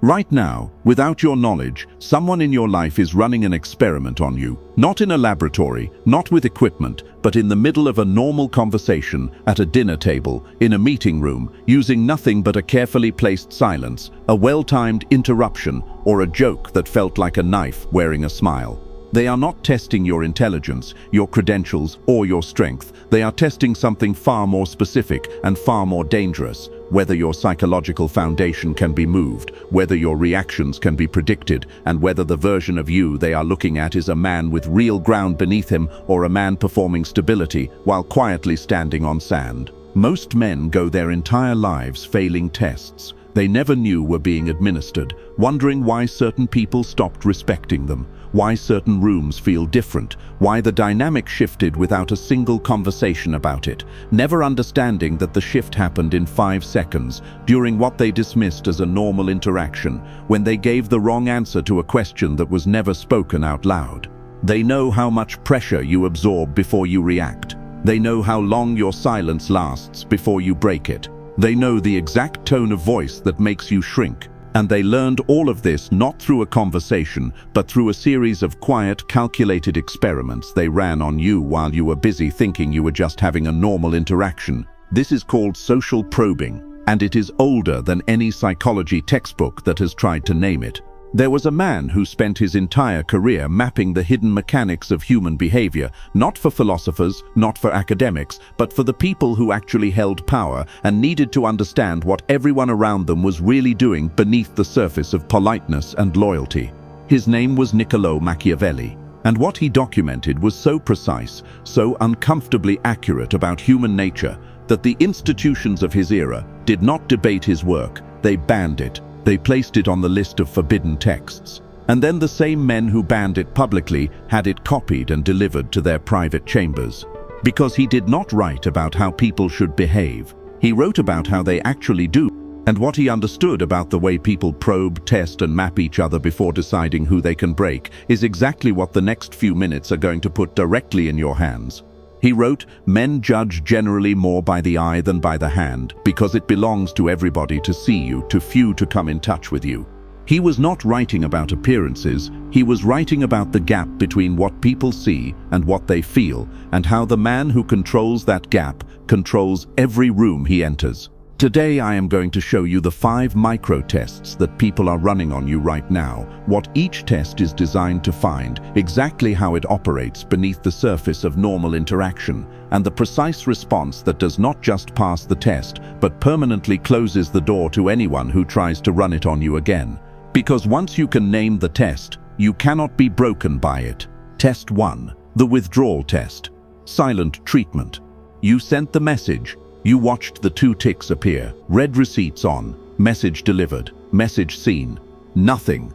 Right now, without your knowledge, someone in your life is running an experiment on you. Not in a laboratory, not with equipment, but in the middle of a normal conversation, at a dinner table, in a meeting room, using nothing but a carefully placed silence, a well-timed interruption, or a joke that felt like a knife wearing a smile. They are not testing your intelligence, your credentials, or your strength. They are testing something far more specific and far more dangerous. Whether your psychological foundation can be moved, whether your reactions can be predicted, and whether the version of you they are looking at is a man with real ground beneath him or a man performing stability while quietly standing on sand. Most men go their entire lives failing tests they never knew were being administered, wondering why certain people stopped respecting them, why certain rooms feel different, why the dynamic shifted without a single conversation about it, never understanding that the shift happened in 5 seconds, during what they dismissed as a normal interaction, when they gave the wrong answer to a question that was never spoken out loud. They know how much pressure you absorb before you react. They know how long your silence lasts before you break it. They know the exact tone of voice that makes you shrink. And they learned all of this not through a conversation, but through a series of quiet, calculated experiments they ran on you while you were busy thinking you were just having a normal interaction. This is called social probing, and it is older than any psychology textbook that has tried to name it. There was a man who spent his entire career mapping the hidden mechanics of human behavior, not for philosophers, not for academics, but for the people who actually held power and needed to understand what everyone around them was really doing beneath the surface of politeness and loyalty. His name was Niccolò Machiavelli, and what he documented was so precise, so uncomfortably accurate about human nature, that the institutions of his era did not debate his work, they banned it. They placed it on the list of forbidden texts. And then the same men who banned it publicly had it copied and delivered to their private chambers. Because he did not write about how people should behave. He wrote about how they actually do, and what he understood about the way people probe, test, and map each other before deciding who they can break is exactly what the next few minutes are going to put directly in your hands. He wrote, "Men judge generally more by the eye than by the hand, because it belongs to everybody to see you, to few to come in touch with you." He was not writing about appearances, he was writing about the gap between what people see and what they feel, and how the man who controls that gap controls every room he enters. Today I am going to show you the 5 micro-tests that people are running on you right now, what each test is designed to find, exactly how it operates beneath the surface of normal interaction, and the precise response that does not just pass the test, but permanently closes the door to anyone who tries to run it on you again. Because once you can name the test, you cannot be broken by it. Test 1. The withdrawal test. Silent treatment. You sent the message. You watched the 2 ticks appear. Read receipts on. Message delivered. Message seen. Nothing.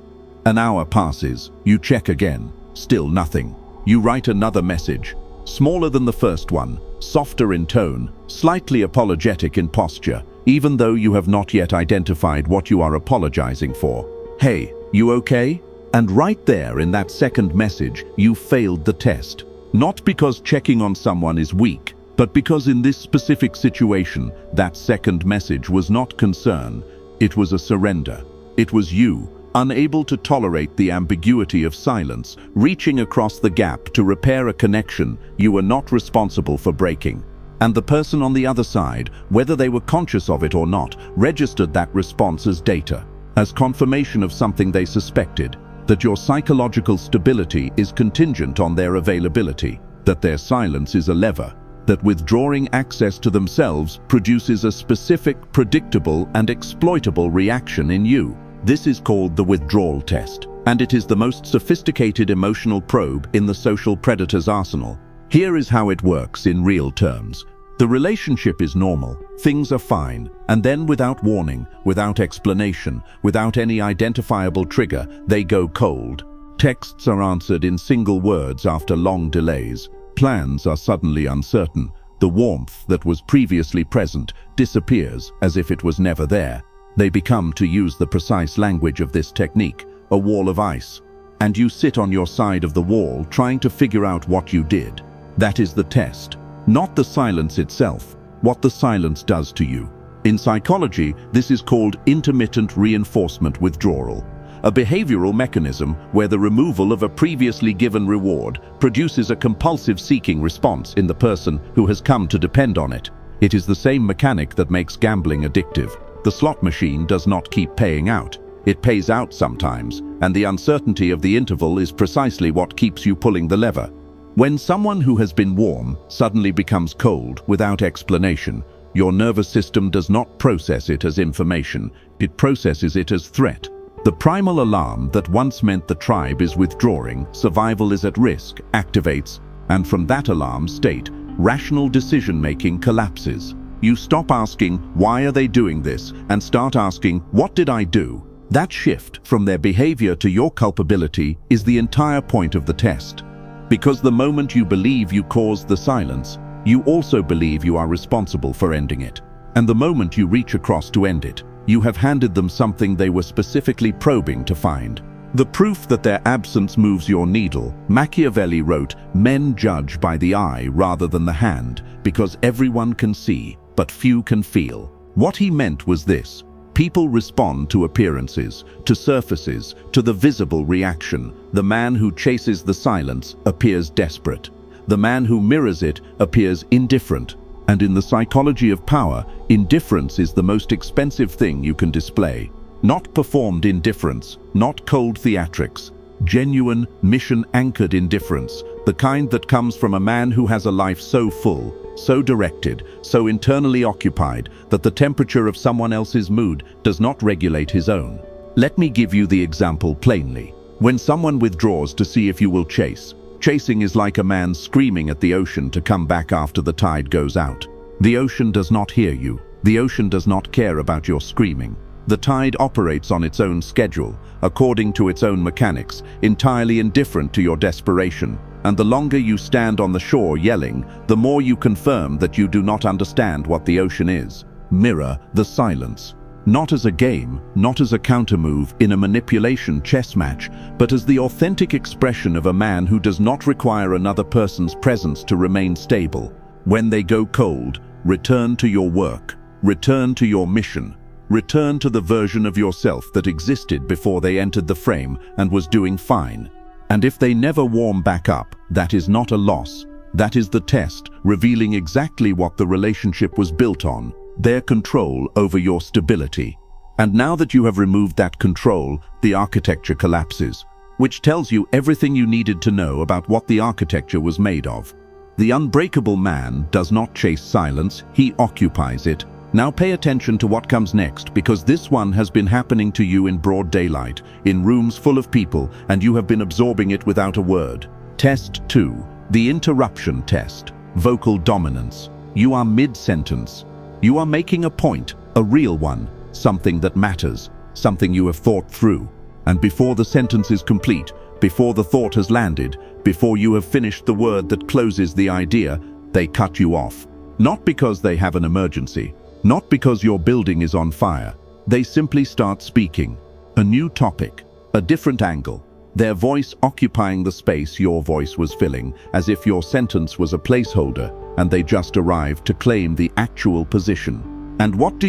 An hour passes. You check again. Still nothing. You write another message. Smaller than the first one. Softer in tone. Slightly apologetic in posture. Even though you have not yet identified what you are apologizing for. "Hey, you okay?" And right there in that second message, you failed the test. Not because checking on someone is weak, but because in this specific situation, that second message was not concern, it was a surrender. It was you, unable to tolerate the ambiguity of silence, reaching across the gap to repair a connection you were not responsible for breaking. And the person on the other side, whether they were conscious of it or not, registered that response as data, as confirmation of something they suspected, that your psychological stability is contingent on their availability, that their silence is a lever, that withdrawing access to themselves produces a specific, predictable, and exploitable reaction in you. This is called the withdrawal test, and it is the most sophisticated emotional probe in the social predator's arsenal. Here is how it works in real terms. The relationship is normal, things are fine, and then without warning, without explanation, without any identifiable trigger, they go cold. Texts are answered in single words after long delays. Plans are suddenly uncertain. The warmth that was previously present disappears as if it was never there. They become, to use the precise language of this technique, a wall of ice. And you sit on your side of the wall trying to figure out what you did. That is the test. Not the silence itself, what the silence does to you. In psychology, this is called intermittent reinforcement withdrawal, a behavioral mechanism where the removal of a previously given reward produces a compulsive seeking response in the person who has come to depend on it. It is the same mechanic that makes gambling addictive. The slot machine does not keep paying out. It pays out sometimes, and the uncertainty of the interval is precisely what keeps you pulling the lever. When someone who has been warm suddenly becomes cold without explanation, your nervous system does not process it as information, it processes it as threat. The primal alarm that once meant the tribe is withdrawing, survival is at risk, activates, and from that alarm state, rational decision-making collapses. You stop asking, why are they doing this, and start asking, what did I do? That shift from their behavior to your culpability is the entire point of the test. Because the moment you believe you caused the silence, you also believe you are responsible for ending it. And the moment you reach across to end it, you have handed them something they were specifically probing to find. The proof that their absence moves your needle. Machiavelli wrote, "Men judge by the eye rather than the hand, because everyone can see, but few can feel." What he meant was this: people respond to appearances, to surfaces, to the visible reaction. The man who chases the silence appears desperate. The man who mirrors it appears indifferent. And in the psychology of power, indifference is the most expensive thing you can display. Not performed indifference, not cold theatrics. Genuine, mission-anchored indifference, the kind that comes from a man who has a life so full, so directed, so internally occupied, that the temperature of someone else's mood does not regulate his own. Let me give you the example plainly. When someone withdraws to see if you will chase, chasing is like a man screaming at the ocean to come back after the tide goes out. The ocean does not hear you. The ocean does not care about your screaming. The tide operates on its own schedule, according to its own mechanics, entirely indifferent to your desperation. And the longer you stand on the shore yelling, the more you confirm that you do not understand what the ocean is. Mirror the silence. Not as a game, not as a countermove in a manipulation chess match, but as the authentic expression of a man who does not require another person's presence to remain stable. When they go cold, return to your work, return to your mission, return to the version of yourself that existed before they entered the frame and was doing fine. And if they never warm back up, that is not a loss. That is the test, revealing exactly what the relationship was built on. Their control over your stability. And now that you have removed that control, the architecture collapses, which tells you everything you needed to know about what the architecture was made of. The unbreakable man does not chase silence, he occupies it. Now pay attention to what comes next, because this one has been happening to you in broad daylight, in rooms full of people, and you have been absorbing it without a word. Test 2. The interruption test. Vocal dominance. You are mid-sentence. You are making a point, a real one, something that matters, something you have thought through. And before the sentence is complete, before the thought has landed, before you have finished the word that closes the idea, they cut you off. Not because they have an emergency, not because your building is on fire. They simply start speaking. A new topic, a different angle, their voice occupying the space your voice was filling, as if your sentence was a placeholder, and they just arrived to claim the actual position. And what do?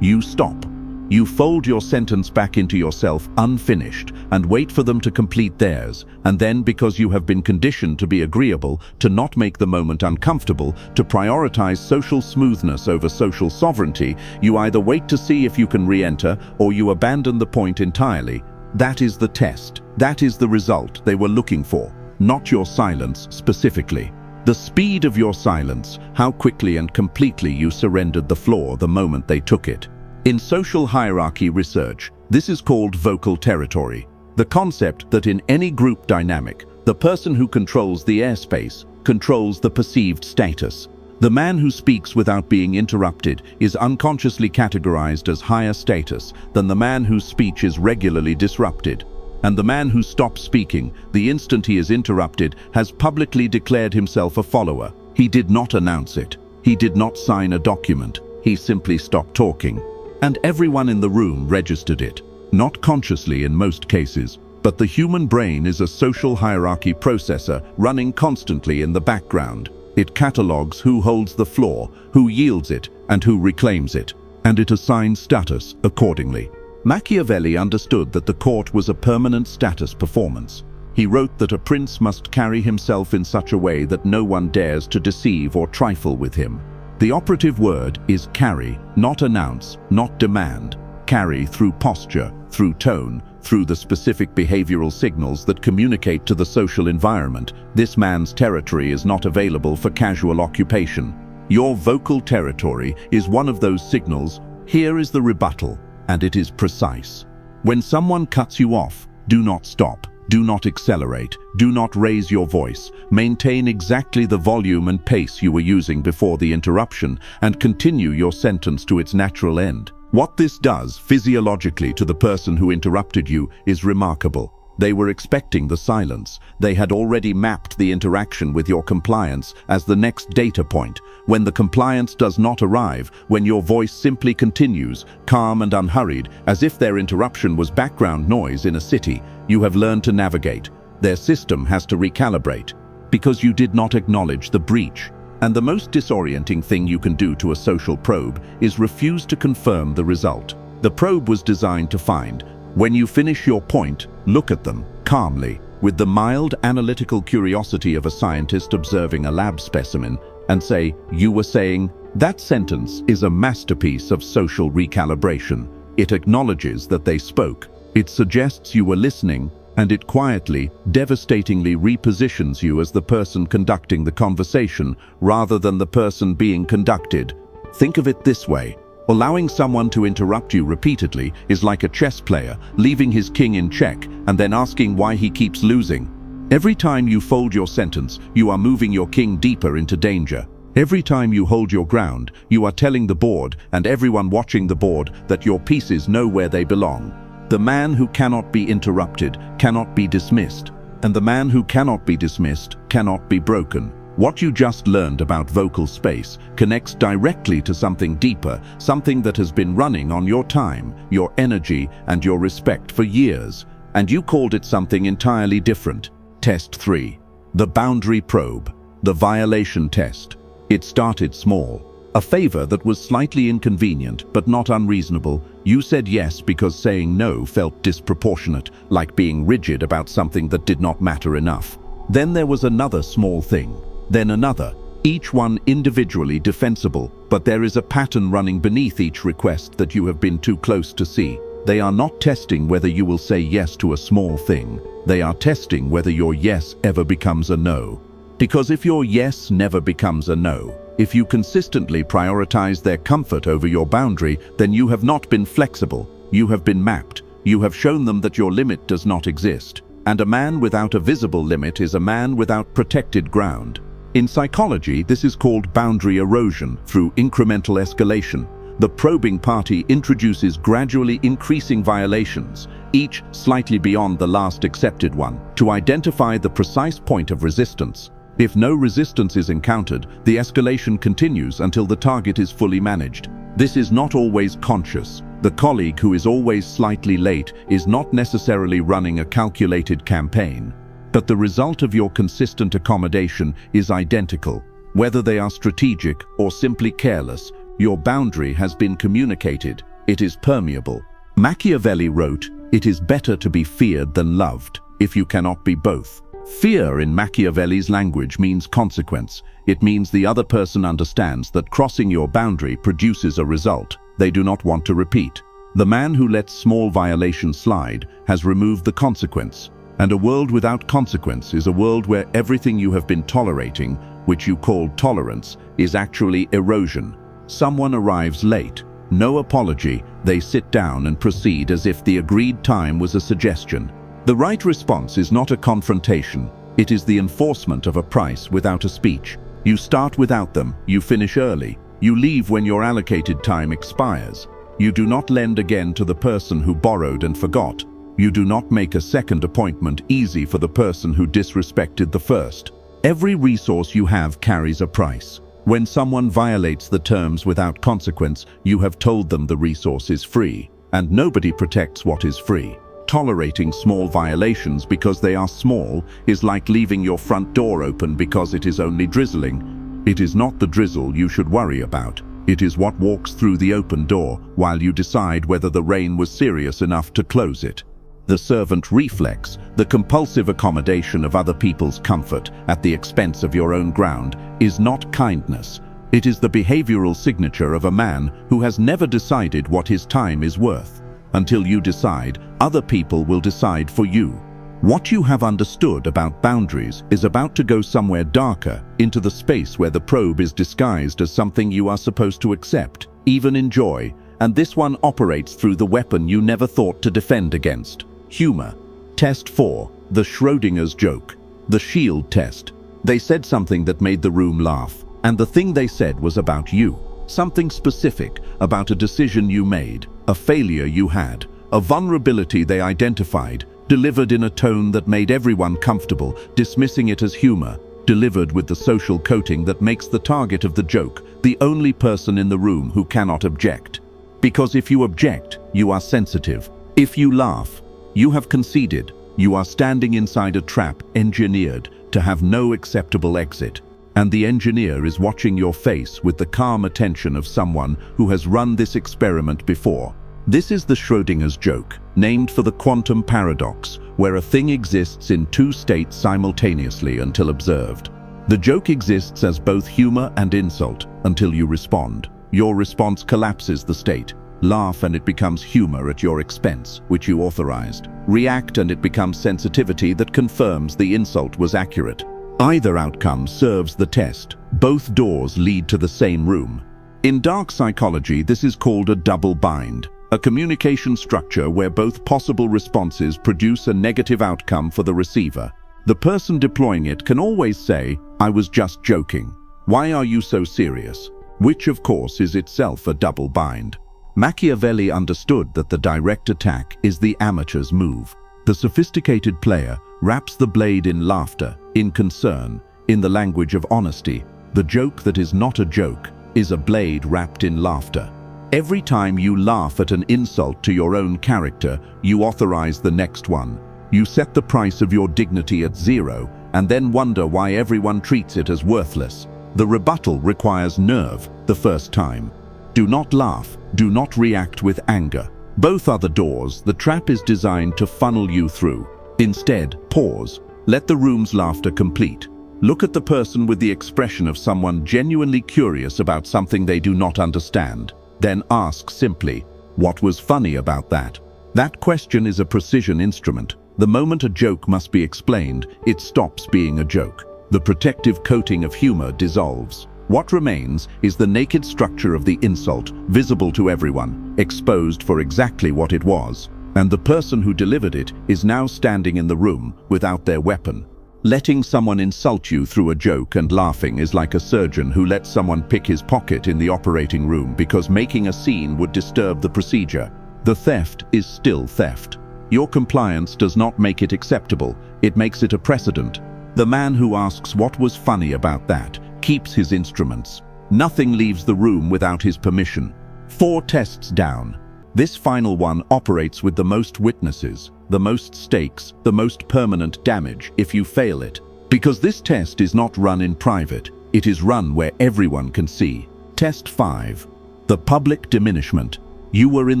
You stop. You fold your sentence back into yourself unfinished and wait for them to complete theirs, and then, because you have been conditioned to be agreeable, to not make the moment uncomfortable, to prioritize social smoothness over social sovereignty, you either wait to see if you can re-enter or you abandon the point entirely. That is the test. That is the result they were looking for, not your silence specifically. The speed of your silence, how quickly and completely you surrendered the floor the moment they took it. In social hierarchy research, this is called vocal territory. The concept that in any group dynamic, the person who controls the airspace controls the perceived status. The man who speaks without being interrupted is unconsciously categorized as higher status than the man whose speech is regularly disrupted. And the man who stops speaking the instant he is interrupted has publicly declared himself a follower. He did not announce it. He did not sign a document. He simply stopped talking. And everyone in the room registered it. Not consciously in most cases, but the human brain is a social hierarchy processor running constantly in the background. It catalogs who holds the floor, who yields it, and who reclaims it. and it assigns status accordingly. Machiavelli understood that the court was a permanent status performance. He wrote that a prince must carry himself in such a way that no one dares to deceive or trifle with him. The operative word is carry, not announce, not demand. Carry through posture, through tone, through the specific behavioral signals that communicate to the social environment. This man's territory is not available for casual occupation. Your vocal territory is one of those signals. Here is the rebuttal, and it is precise. When someone cuts you off, do not stop. Do not accelerate. Do not raise your voice. Maintain exactly the volume and pace you were using before the interruption, and continue your sentence to its natural end. What this does physiologically to the person who interrupted you is remarkable. They were expecting the silence. They had already mapped the interaction with your compliance as the next data point. When the compliance does not arrive, when your voice simply continues, calm and unhurried, as if their interruption was background noise in a city, you have learned to navigate. Their system has to recalibrate, because you did not acknowledge the breach. And the most disorienting thing you can do to a social probe is refuse to confirm the result. The probe was designed to find, when you finish your point, look at them, calmly, with the mild analytical curiosity of a scientist observing a lab specimen, and say, you were saying, that sentence is a masterpiece of social recalibration. It acknowledges that they spoke. It suggests you were listening, and it quietly, devastatingly repositions you as the person conducting the conversation rather than the person being conducted. Think of it this way. Allowing someone to interrupt you repeatedly is like a chess player leaving his king in check and then asking why he keeps losing. Every time you fold your sentence, you are moving your king deeper into danger. Every time you hold your ground, you are telling the board and everyone watching the board that your pieces know where they belong. The man who cannot be interrupted cannot be dismissed, and the man who cannot be dismissed cannot be broken. What you just learned about vocal space connects directly to something deeper, something that has been running on your time, your energy, and your respect for years, and you called it something entirely different. Test 3. The boundary probe. The violation test. It started small. A favor that was slightly inconvenient, but not unreasonable. You said yes because saying no felt disproportionate, like being rigid about something that did not matter enough. Then there was another small thing. Then another. Each one individually defensible, but there is a pattern running beneath each request that you have been too close to see. They are not testing whether you will say yes to a small thing. They are testing whether your yes ever becomes a no. Because if your yes never becomes a no, if you consistently prioritize their comfort over your boundary, then you have not been flexible. You have been mapped. You have shown them that your limit does not exist. And a man without a visible limit is a man without protected ground. In psychology, this is called boundary erosion through incremental escalation. The probing party introduces gradually increasing violations, each slightly beyond the last accepted one, to identify the precise point of resistance. If no resistance is encountered, the escalation continues until the target is fully managed. This is not always conscious. The colleague who is always slightly late is not necessarily running a calculated campaign. But the result of your consistent accommodation is identical. Whether they are strategic or simply careless, your boundary has been communicated. It is permeable. Machiavelli wrote, "It is better to be feared than loved, if you cannot be both." Fear in Machiavelli's language means consequence. It means the other person understands that crossing your boundary produces a result they do not want to repeat. The man who lets small violations slide has removed the consequence. And a world without consequence is a world where everything you have been tolerating, which you called tolerance, is actually erosion. Someone arrives late. No apology. They sit down and proceed as if the agreed time was a suggestion. The right response is not a confrontation. It is the enforcement of a price without a speech. You start without them. You finish early. You leave when your allocated time expires. You do not lend again to the person who borrowed and forgot. You do not make a second appointment easy for the person who disrespected the first. Every resource you have carries a price. When someone violates the terms without consequence, you have told them the resource is free, and nobody protects what is free. Tolerating small violations because they are small is like leaving your front door open because it is only drizzling. It is not the drizzle you should worry about. It is what walks through the open door while you decide whether the rain was serious enough to close it. The servant reflex, the compulsive accommodation of other people's comfort at the expense of your own ground, is not kindness. It is the behavioral signature of a man who has never decided what his time is worth. Until you decide, other people will decide for you. What you have understood about boundaries is about to go somewhere darker, into the space where the probe is disguised as something you are supposed to accept, even enjoy, and this one operates through the weapon you never thought to defend against. Humor. Test 4. The Schrodinger's joke. The shield test. They said something that made the room laugh, and the thing they said was about you. Something specific about a decision you made, a failure you had, a vulnerability they identified, delivered in a tone that made everyone comfortable, dismissing it as humor, delivered with the social coating that makes the target of the joke the only person in the room who cannot object. Because if you object, you are sensitive. If you laugh, you have conceded. You are standing inside a trap engineered to have no acceptable exit. And the engineer is watching your face with the calm attention of someone who has run this experiment before. This is the Schrodinger's joke, named for the quantum paradox, where a thing exists in two states simultaneously until observed. The joke exists as both humor and insult until you respond. Your response collapses the state. Laugh and it becomes humor at your expense, which you authorized. React and it becomes sensitivity that confirms the insult was accurate. Either outcome serves the test. Both doors lead to the same room. In dark psychology, this is called a double bind, a communication structure where both possible responses produce a negative outcome for the receiver. The person deploying it can always say, "I was just joking. Why are you so serious?" Which, of course, is itself a double bind. Machiavelli understood that the direct attack is the amateur's move. The sophisticated player wraps the blade in laughter, in concern, in the language of honesty. The joke that is not a joke is a blade wrapped in laughter. Every time you laugh at an insult to your own character, you authorize the next one. You set the price of your dignity at 0 and then wonder why everyone treats it as worthless. The rebuttal requires nerve the first time. Do not laugh, do not react with anger. Both are the doors the trap is designed to funnel you through. Instead, pause. Let the room's laughter complete. Look at the person with the expression of someone genuinely curious about something they do not understand. Then ask simply, "What was funny about that?" That question is a precision instrument. The moment a joke must be explained, it stops being a joke. The protective coating of humor dissolves. What remains is the naked structure of the insult, visible to everyone, exposed for exactly what it was. And the person who delivered it is now standing in the room without their weapon. Letting someone insult you through a joke and laughing is like a surgeon who lets someone pick his pocket in the operating room because making a scene would disturb the procedure. The theft is still theft. Your compliance does not make it acceptable, it makes it a precedent. The man who asks what was funny about that keeps his instruments. Nothing leaves the room without his permission. 4 tests down. This final one operates with the most witnesses, the most stakes, the most permanent damage if you fail it. Because this test is not run in private, it is run where everyone can see. Test 5. The public diminishment. You were in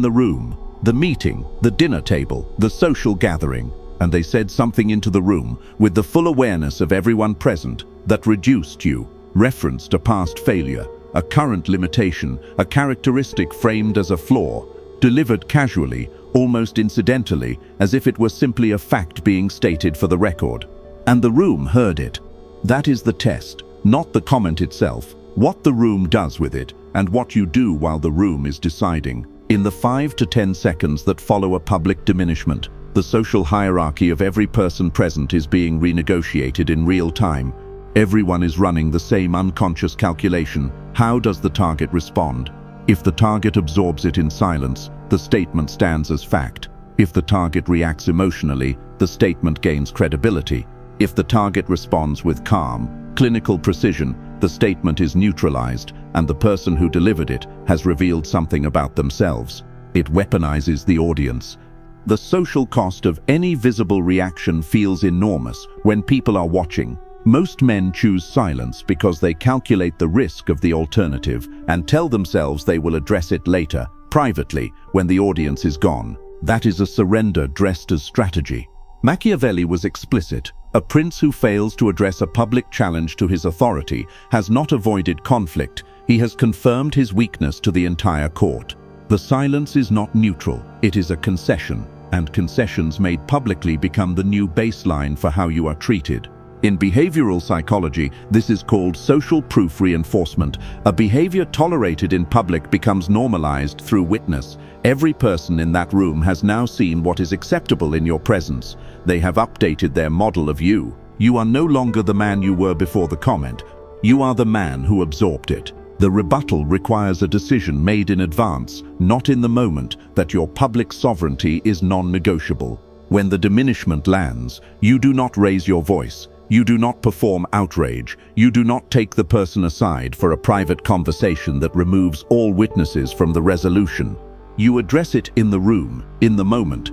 the room, the meeting, the dinner table, the social gathering, and they said something into the room with the full awareness of everyone present that reduced you, referenced a past failure, a current limitation, a characteristic framed as a flaw, delivered casually, almost incidentally, as if it were simply a fact being stated for the record. And the room heard it. That is the test, not the comment itself, what the room does with it, and what you do while the room is deciding. In the 5 to 10 seconds that follow a public diminishment, the social hierarchy of every person present is being renegotiated in real time. Everyone is running the same unconscious calculation. How does the target respond? If the target absorbs it in silence, the statement stands as fact. If the target reacts emotionally, the statement gains credibility. If the target responds with calm, clinical precision, the statement is neutralized, and the person who delivered it has revealed something about themselves. It weaponizes the audience. The social cost of any visible reaction feels enormous when people are watching. Most men choose silence because they calculate the risk of the alternative and tell themselves they will address it later, privately, when the audience is gone. That is a surrender dressed as strategy. Machiavelli was explicit. A prince who fails to address a public challenge to his authority has not avoided conflict. He has confirmed his weakness to the entire court. The silence is not neutral, it is a concession, and concessions made publicly become the new baseline for how you are treated. In behavioral psychology, this is called social proof reinforcement. A behavior tolerated in public becomes normalized through witness. Every person in that room has now seen what is acceptable in your presence. They have updated their model of you. You are no longer the man you were before the comment. You are the man who absorbed it. The rebuttal requires a decision made in advance, not in the moment, that your public sovereignty is non-negotiable. When the diminishment lands, you do not raise your voice. You do not perform outrage. You do not take the person aside for a private conversation that removes all witnesses from the resolution. You address it in the room, in the moment.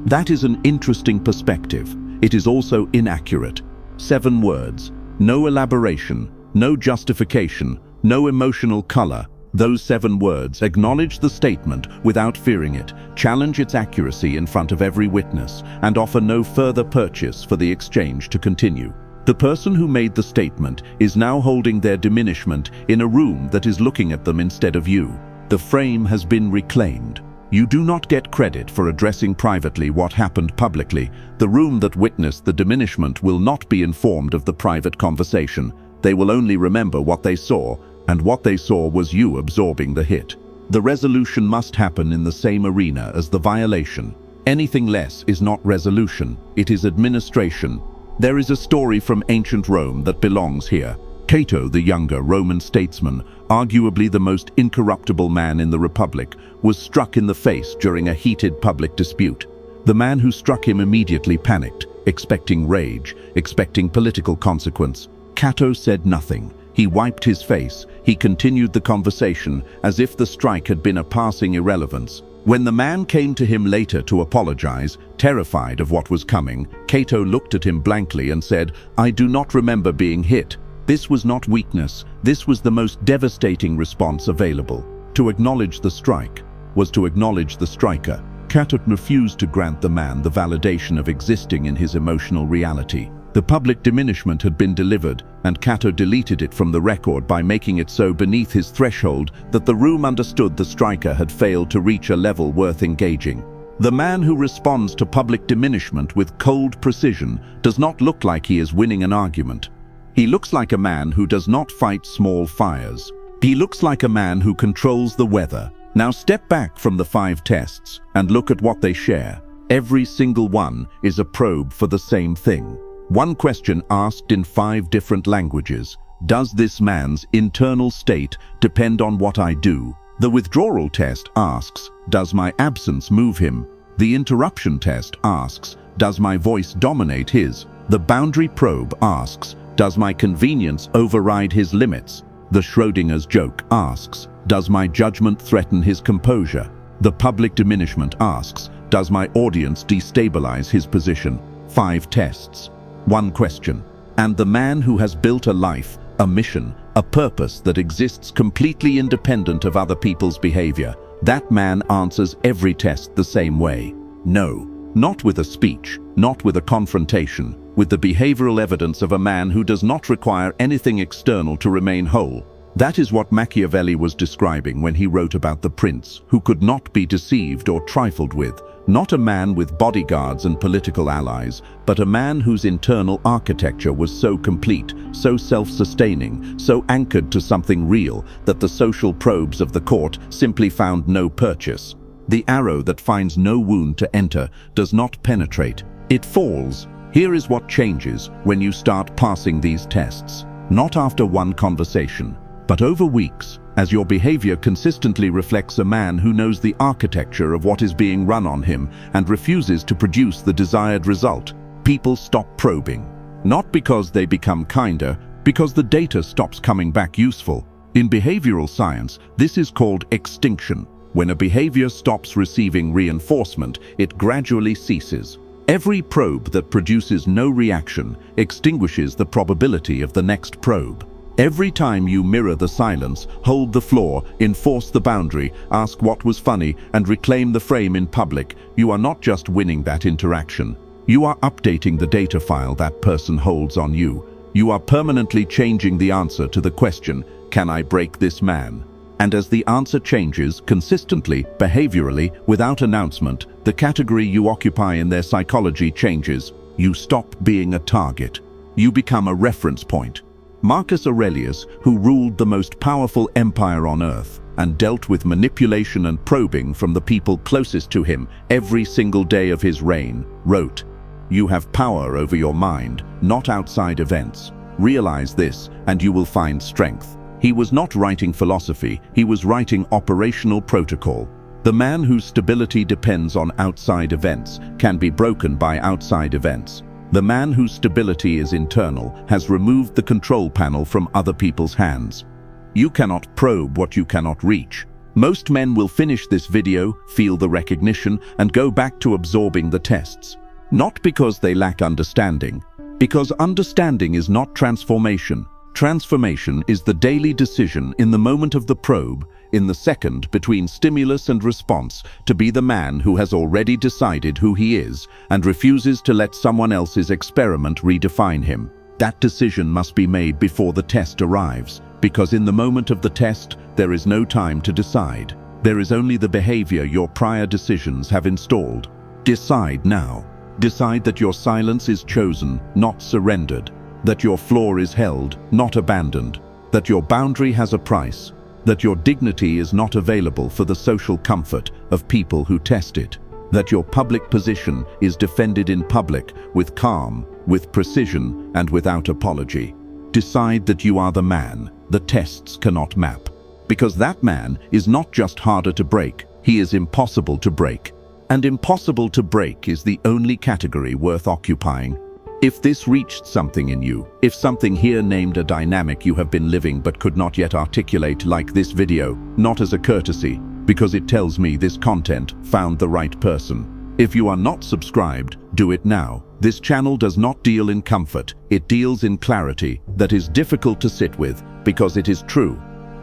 That is an interesting perspective. It is also inaccurate. 7 words, no elaboration, no justification, no emotional color. Those 7 words acknowledge the statement without fearing it, challenge its accuracy in front of every witness, and offer no further purchase for the exchange to continue. The person who made the statement is now holding their diminishment in a room that is looking at them instead of you. The frame has been reclaimed. You do not get credit for addressing privately what happened publicly. The room that witnessed the diminishment will not be informed of the private conversation. They will only remember what they saw, and what they saw was you absorbing the hit. The resolution must happen in the same arena as the violation. Anything less is not resolution, it is administration. There is a story from ancient Rome that belongs here. Cato, the younger Roman statesman, arguably the most incorruptible man in the Republic, was struck in the face during a heated public dispute. The man who struck him immediately panicked, expecting rage, expecting political consequence. Cato said nothing. He wiped his face. He continued the conversation as if the strike had been a passing irrelevance. When the man came to him later to apologize, terrified of what was coming, Cato looked at him blankly and said, "I do not remember being hit." This was not weakness. This was the most devastating response available. To acknowledge the strike was to acknowledge the striker. Cato refused to grant the man the validation of existing in his emotional reality. The public diminishment had been delivered, and Cato deleted it from the record by making it so beneath his threshold that the room understood the striker had failed to reach a level worth engaging. The man who responds to public diminishment with cold precision does not look like he is winning an argument. He looks like a man who does not fight small fires. He looks like a man who controls the weather. Now step back from the 5 tests and look at what they share. Every single one is a probe for the same thing. One question asked in 5 different languages. Does this man's internal state depend on what I do? The withdrawal test asks, does my absence move him? The interruption test asks, does my voice dominate his? The boundary probe asks, does my convenience override his limits? The Schrodinger's joke asks, does my judgment threaten his composure? The public diminishment asks, does my audience destabilize his position? 5 tests. 1 question. And the man who has built a life, a mission, a purpose that exists completely independent of other people's behavior, that man answers every test the same way. No. Not with a speech, not with a confrontation, with the behavioral evidence of a man who does not require anything external to remain whole. That is what Machiavelli was describing when he wrote about the prince, who could not be deceived or trifled with. Not a man with bodyguards and political allies, but a man whose internal architecture was so complete, so self-sustaining, so anchored to something real that the social probes of the court simply found no purchase. The arrow that finds no wound to enter does not penetrate. It falls. Here is what changes when you start passing these tests. Not after one conversation, but over weeks, as your behavior consistently reflects a man who knows the architecture of what is being run on him and refuses to produce the desired result. People stop probing. Not because they become kinder, because the data stops coming back useful. In behavioral science, this is called extinction. When a behavior stops receiving reinforcement, it gradually ceases. Every probe that produces no reaction extinguishes the probability of the next probe. Every time you mirror the silence, hold the floor, enforce the boundary, ask what was funny, and reclaim the frame in public, you are not just winning that interaction. You are updating the data file that person holds on you. You are permanently changing the answer to the question, "Can I break this man?" And as the answer changes, consistently, behaviorally, without announcement, the category you occupy in their psychology changes. You stop being a target. You become a reference point. Marcus Aurelius, who ruled the most powerful empire on earth and dealt with manipulation and probing from the people closest to him every single day of his reign, wrote, "You have power over your mind, not outside events. Realize this, and you will find strength." He was not writing philosophy, he was writing operational protocol. The man whose stability depends on outside events can be broken by outside events. The man whose stability is internal has removed the control panel from other people's hands. You cannot probe what you cannot reach. Most men will finish this video, feel the recognition, and go back to absorbing the tests. Not because they lack understanding, because understanding is not transformation. Transformation is the daily decision in the moment of the probe, in the second between stimulus and response, to be the man who has already decided who he is and refuses to let someone else's experiment redefine him. That decision must be made before the test arrives, because in the moment of the test, there is no time to decide. There is only the behavior your prior decisions have installed. Decide now. Decide that your silence is chosen, not surrendered. That your floor is held, not abandoned. That your boundary has a price. That your dignity is not available for the social comfort of people who test it. That your public position is defended in public with calm, with precision, and without apology. Decide that you are the man the tests cannot map. Because that man is not just harder to break, he is impossible to break. And impossible to break is the only category worth occupying. If this reached something in you, if something here named a dynamic you have been living but could not yet articulate, like this video, not as a courtesy, because it tells me this content found the right person. If you are not subscribed, do it now. This channel does not deal in comfort, it deals in clarity that is difficult to sit with because it is true.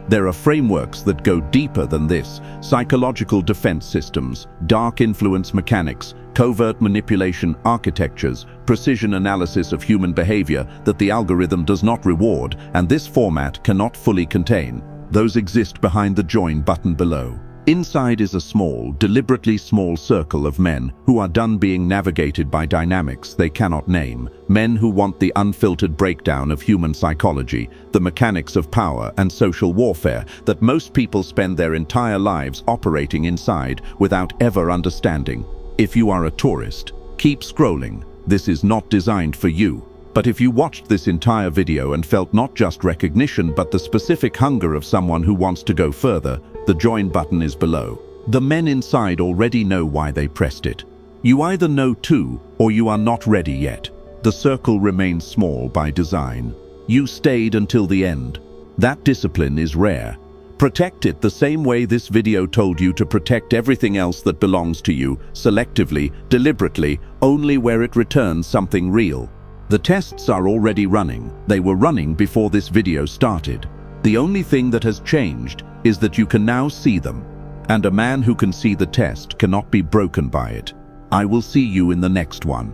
There are frameworks that go deeper than this: psychological defense systems, dark influence mechanics, covert manipulation architectures, precision analysis of human behavior that the algorithm does not reward and this format cannot fully contain. Those exist behind the join button below. Inside is a small, deliberately small circle of men who are done being navigated by dynamics they cannot name. Men who want the unfiltered breakdown of human psychology, the mechanics of power and social warfare that most people spend their entire lives operating inside without ever understanding. If you are a tourist, keep scrolling. This is not designed for you. But if you watched this entire video and felt not just recognition but the specific hunger of someone who wants to go further, the join button is below. The men inside already know why they pressed it. You either know too, or you are not ready yet. The circle remains small by design. You stayed until the end. That discipline is rare. Protect it the same way this video told you to protect everything else that belongs to you, selectively, deliberately, only where it returns something real. The tests are already running. They were running before this video started. The only thing that has changed is that you can now see them. And a man who can see the test cannot be broken by it. I will see you in the next one.